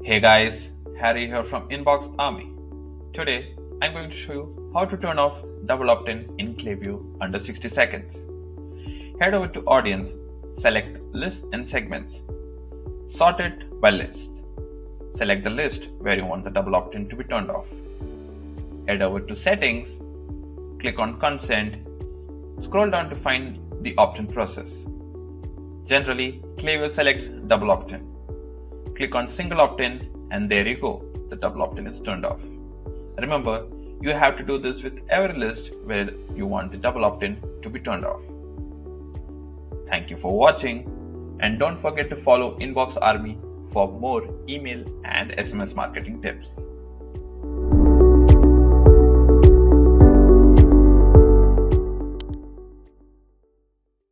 Hey guys, Harry here from Inbox Army. Today I'm going to show you how to turn off double opt-in in Klaviyo under 60 seconds. Head over to Audience, select List and Segments. Sort it by list. Select the list where you want the double opt-in to be turned off. Head over to Settings, click on Consent, scroll down to find the opt-in process. Generally, Klaviyo selects double opt-in. Click on single opt-in and there you go, the double opt-in is turned off. Remember, you have to do this with every list where you want the double opt-in to be turned off. Thank you for watching and don't forget to follow Inbox Army for more email and SMS marketing tips.